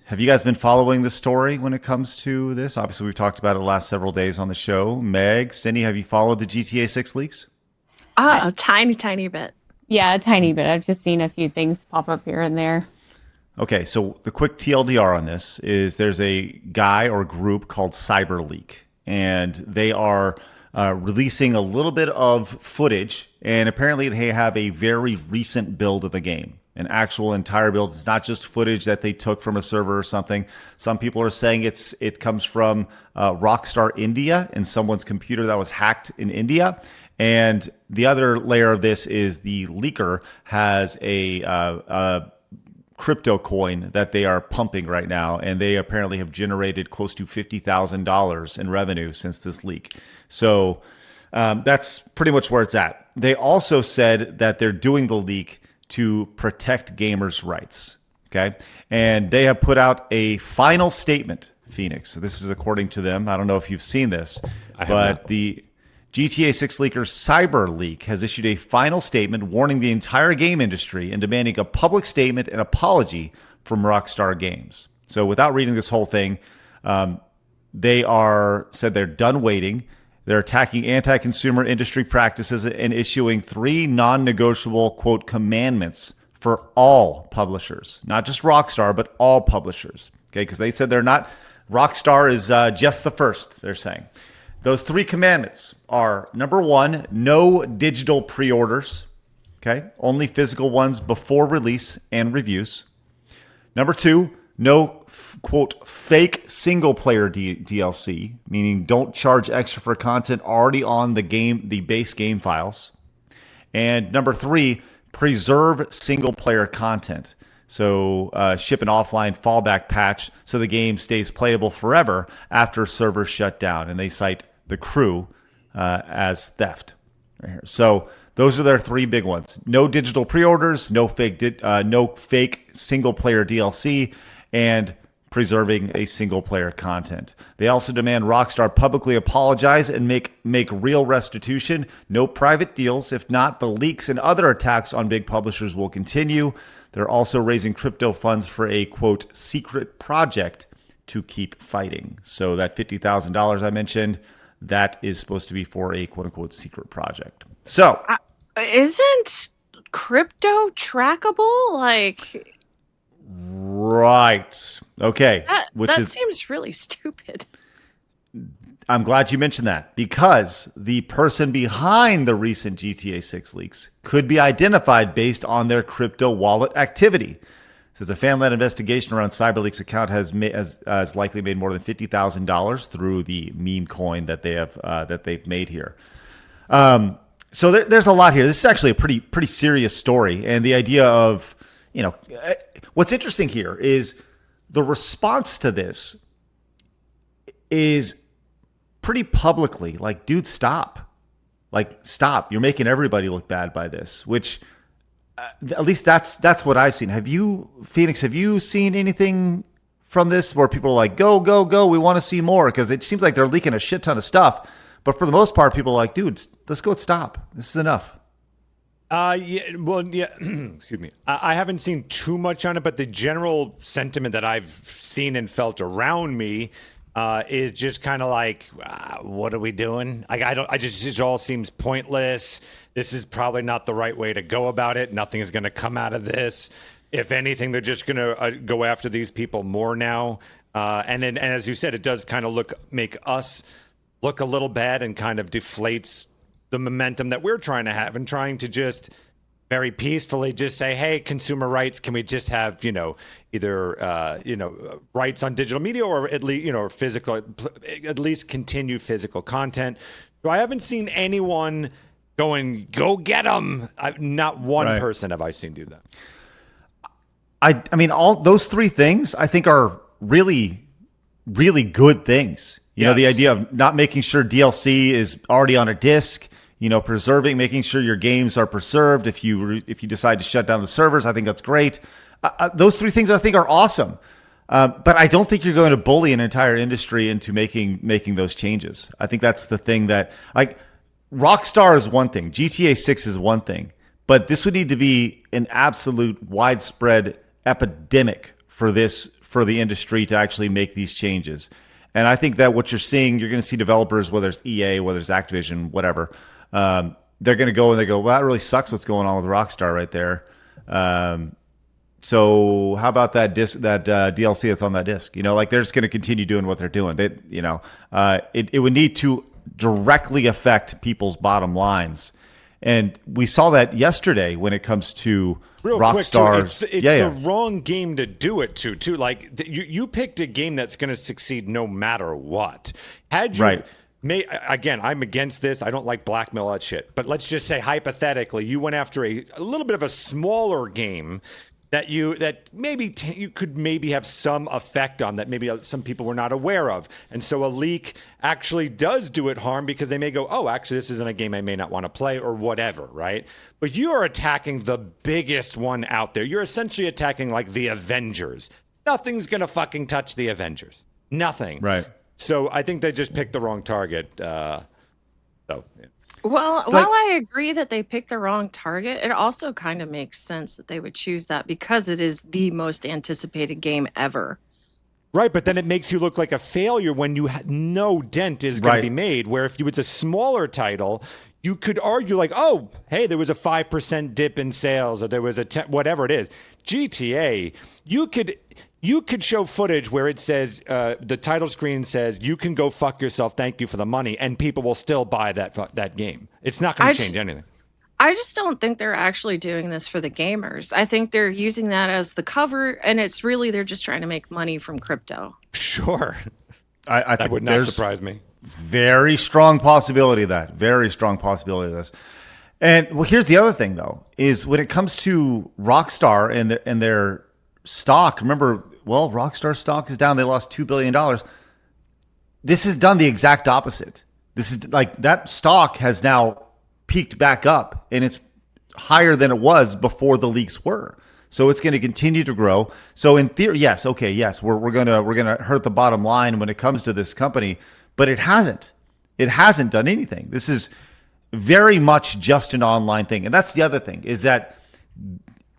Have you guys been following the story when it comes to this? Obviously, we've talked about it the last several days on the show. Meg, Cindy, have you followed the GTA 6 leaks? A tiny bit. Yeah, a tiny bit. I've just seen a few things pop up here and there. Okay, so the quick TLDR on this is there's a guy or group called CyberLeek, and they are releasing a little bit of footage, and apparently they have a very recent build of the game. An actual entire build. It's not just footage that they took from a server or something. Some people are saying it comes from Rockstar India and someone's computer that was hacked in India. And the other layer of this is the leaker has a crypto coin that they are pumping right now, and they apparently have generated close to $50,000 in revenue since this leak. So that's pretty much where it's at. They also said that they're doing the leak to protect gamers' rights. Okay. And they have put out a final statement, Phoenix. This is according to them. I don't know if you've seen this, but the GTA 6 leaker CyberLeek has issued a final statement warning the entire game industry and demanding a public statement and apology from Rockstar Games. So without reading this whole thing, they said they're done waiting. They're attacking anti-consumer industry practices and issuing 3 non-negotiable, quote, commandments for all publishers, not just Rockstar, but all publishers. Okay, because they said they're not, Rockstar is just the first, they're saying. Those 3 commandments are, number 1, no digital pre-orders. Okay, only physical ones before release and reviews. Number 2, no, quote, fake single-player DLC, meaning don't charge extra for content already on the base game files. And number 3, preserve single-player content. So ship an offline fallback patch so the game stays playable forever after servers shut down. And they cite the crew as theft right here. So those are their 3 big ones. No digital pre-orders, no fake single-player DLC, and preserving a single-player content. They also demand Rockstar publicly apologize and make real restitution. No private deals. If not, the leaks and other attacks on big publishers will continue. They're also raising crypto funds for a, quote, secret project to keep fighting. So that $50,000 I mentioned, that is supposed to be for a, quote-unquote, secret project. So Isn't crypto trackable? Like, right. Okay. that seems really stupid. I'm glad you mentioned that because the person behind the recent GTA 6 leaks could be identified based on their crypto wallet activity. It says a fan-led investigation around CyberLeek's account has likely made more than $50,000 through the meme coin that they've made here. So there's a lot here. This is actually a pretty serious story, and the idea of, what's interesting here is the response to this is pretty publicly like, dude, stop. Like, stop. You're making everybody look bad by this, which at least that's what I've seen. Phoenix, have you seen anything from this where people are like, go, go, go, we want to see more? Because it seems like they're leaking a shit ton of stuff. But for the most part, people are like, dude, let's go stop. This is enough. Excuse me. I haven't seen too much on it, but the general sentiment that I've seen and felt around me is just kind of like, what are we doing? It all seems pointless. This is probably not the right way to go about it. Nothing is going to come out of this. If anything, they're just going to go after these people more now. And as you said, it does kind of make us look a little bad and kind of deflates the momentum that we're trying to have and trying to just very peacefully just say, hey, consumer rights, can we just have, either, rights on digital media or at least, or physical, at least continue physical content. So I haven't seen anyone going, go get them. Not one person have I seen do that. I mean, all those 3 things I think are really, really good things. The idea of not making sure DLC is already on a disc, preserving, making sure your games are preserved. If you decide to shut down the servers, I think that's great. Those 3 things I think are awesome. But I don't think you're going to bully an entire industry into making those changes. I think that's the thing that, like, Rockstar is one thing, GTA 6 is one thing, but this would need to be an absolute widespread epidemic for this for the industry to actually make these changes. And I think that what you're seeing, you're going to see developers, whether it's EA, whether it's Activision, whatever, they're going to go and they go, well, that really sucks what's going on with Rockstar right there. So how about that DLC that's on that disc? You know, like they're just going to continue doing what they're doing. They, you know, it would need to directly affect people's bottom lines. And we saw that yesterday when it comes to Rockstar. It's the wrong game to do it to, too. Like, you picked a game that's going to succeed no matter what. Had you again, I'm against this. I don't like blackmail, all that shit. But let's just say, hypothetically, you went after a little bit of a smaller game that maybe you could maybe have some effect on, that maybe some people were not aware of. And so a leak actually does do it harm because they may go, oh, actually, this isn't a game I may not want to play or whatever, right? But you are attacking the biggest one out there. You're essentially attacking like the Avengers. Nothing's going to fucking touch the Avengers. Nothing. Right. So I think they just picked the wrong target. Yeah. Well, while I agree that they picked the wrong target, it also kind of makes sense that they would choose that because it is the most anticipated game ever. Right, but then it makes you look like a failure when no dent is going to be made, where if it's a smaller title, you could argue like, oh, hey, there was a 5% dip in sales, or there was a whatever it is. GTA, you could show footage where it says, the title screen says, you can go fuck yourself, thank you for the money, and people will still buy that game. It's not going to change anything. I just don't think they're actually doing this for the gamers. I think they're using that as the cover, and it's really they're just trying to make money from crypto. Sure. I think that would not surprise me. Very strong possibility of that. Very strong possibility of this. And well, here's the other thing, though, is when it comes to Rockstar and their stock, remember, well, Rockstar stock is down. They lost $2 billion. This has done the exact opposite. This is like that stock has now peaked back up, and it's higher than it was before the leaks were. So it's going to continue to grow. So in theory, yes, we're gonna hurt the bottom line when it comes to this company, but it hasn't. It hasn't done anything. This is very much just an online thing, and that's the other thing is that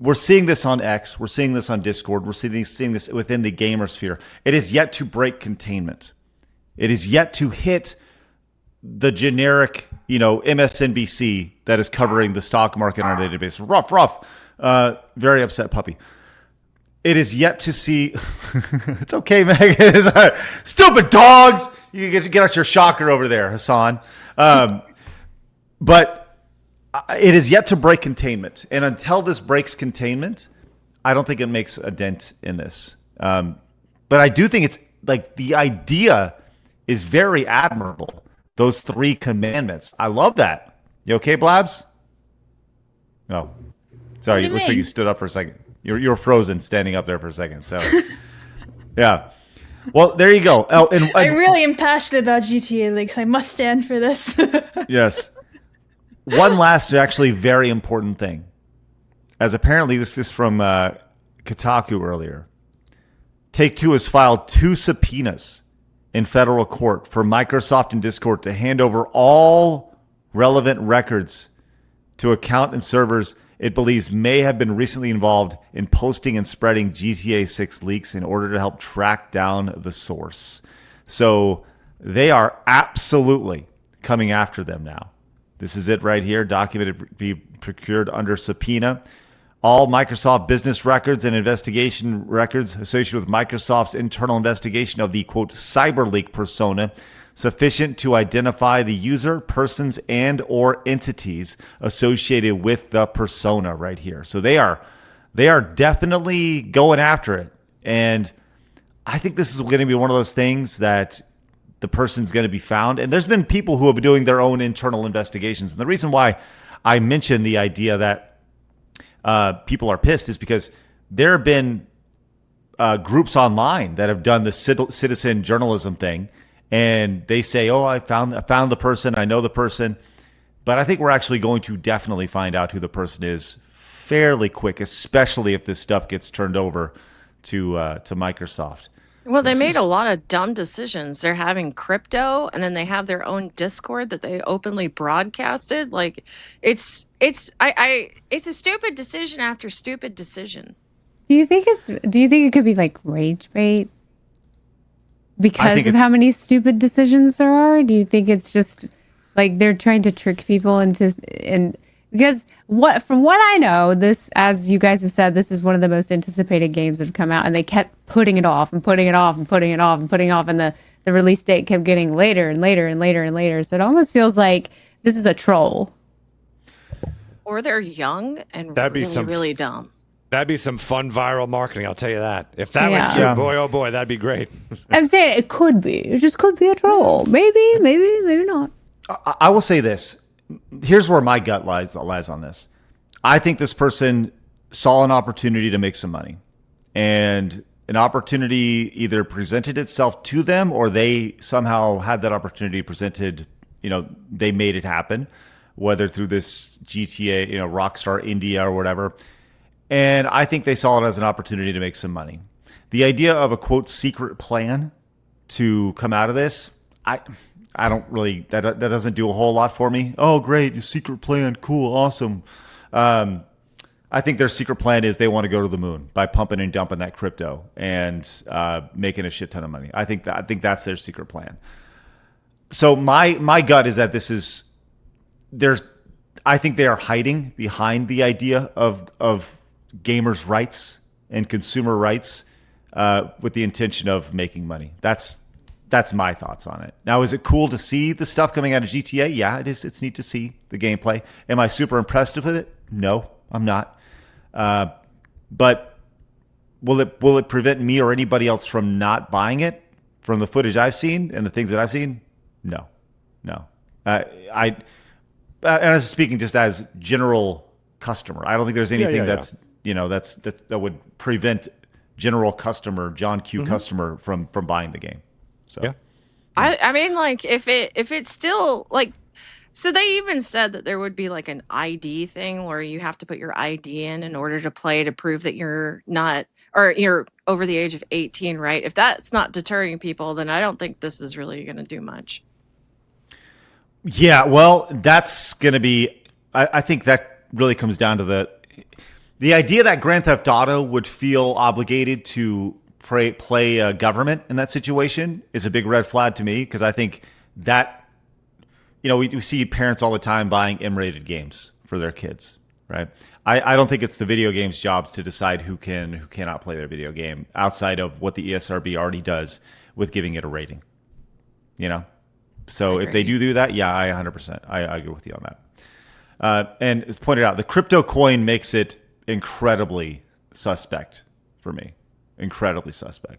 we're seeing this on X, we're seeing this on Discord, we're seeing this within the gamer sphere. It is yet to break containment. It is yet to hit the generic, MSNBC that is covering the stock market on a database. Rough. Very upset puppy. It is yet to see. It's okay, Meg. Stupid dogs. You get out your shocker over there, Hassan. But it is yet to break containment, and until this breaks containment, I don't think it makes a dent in this. But I do think it's like the idea is very admirable. Those 3 commandments. I love that. You okay, Blabs? Oh, sorry. It looks like you stood up for a second. You're frozen standing up there for a second. So, yeah. Well, there you go. Oh, and I really am passionate about GTA leaks. I must stand for this. Yes. One last, actually, very important thing. As apparently this is from Kotaku earlier. Take-Two has filed 2 subpoenas in federal court for Microsoft and Discord to hand over all relevant records to account and servers it believes may have been recently involved in posting and spreading GTA 6 leaks in order to help track down the source. So they are absolutely coming after them now. This is it right here. Documented be procured under subpoena. All Microsoft business records and investigation records associated with Microsoft's internal investigation of the, quote, CyberLeek persona, sufficient to identify the user, persons, and or entities associated with the persona right here. So they are definitely going after it. And I think this is going to be one of those things that the person's going to be found. And there's been people who have been doing their own internal investigations. And the reason why I mentioned the idea that people are pissed is because there have been groups online that have done the citizen journalism thing, and they say, "Oh, I found the person. I know the person," but I think we're actually going to definitely find out who the person is fairly quick, especially if this stuff gets turned over to Microsoft. Well, they made a lot of dumb decisions. They're having crypto, and then they have their own Discord that they openly broadcasted. Like, it's a stupid decision after stupid decision. Do you think it could be like rage bait because of how many stupid decisions there are? Do you think it's just like they're trying to trick people and because from what I know, this, as you guys have said, this is one of the most anticipated games that have come out, and they kept putting it off and putting it off and putting it off and putting it off, and the release date kept getting later and later and later and later. So it almost feels like this is a troll. Or they're young and really dumb. That'd be some fun viral marketing, I'll tell you that. If that was true, boy, oh boy, that'd be great. I'm saying it could be. It just could be a troll. Maybe not. I will say this. Here's where my gut lies on this. I think this person saw an opportunity to make some money, and an opportunity either presented itself to them or they somehow had that opportunity presented. They made it happen, whether through this GTA, Rockstar India or whatever. And I think they saw it as an opportunity to make some money. The idea of a quote secret plan to come out of this, I don't really, that doesn't do a whole lot for me. Oh, great, your secret plan, cool, awesome. I think their secret plan is they want to go to the moon by pumping and dumping that crypto and making a shit ton of money. I think that's their secret plan. So my gut is that I think they are hiding behind the idea of gamers' rights and consumer rights with the intention of making money. That's my thoughts on it. Now, is it cool to see the stuff coming out of GTA? Yeah, it is. It's neat to see the gameplay. Am I super impressed with it? No, I'm not. But will it prevent me or anybody else from not buying it from the footage I've seen and the things that I've seen? No. And I was speaking just as general customer. I don't think there's anything that would prevent general customer, John Q customer from buying the game. So, yeah. I mean, like, if it's still like, so they even said that there would be like an ID thing where you have to put your ID in order to play to prove that you're not, or you're over the age of 18, right? If that's not deterring people, then I don't think this is really going to do much. Yeah, well, that's going to be, I think that really comes down to the idea that Grand Theft Auto would feel obligated to play government in that situation is a big red flag to me, because I think that, we see parents all the time buying M-rated games for their kids, right? I don't think it's the video game's jobs to decide who can, who cannot play their video game outside of what the ESRB already does with giving it a rating, So if they do that, yeah, I 100%. I agree with you on that. And it's pointed out, the crypto coin makes it incredibly suspect for me. Incredibly suspect.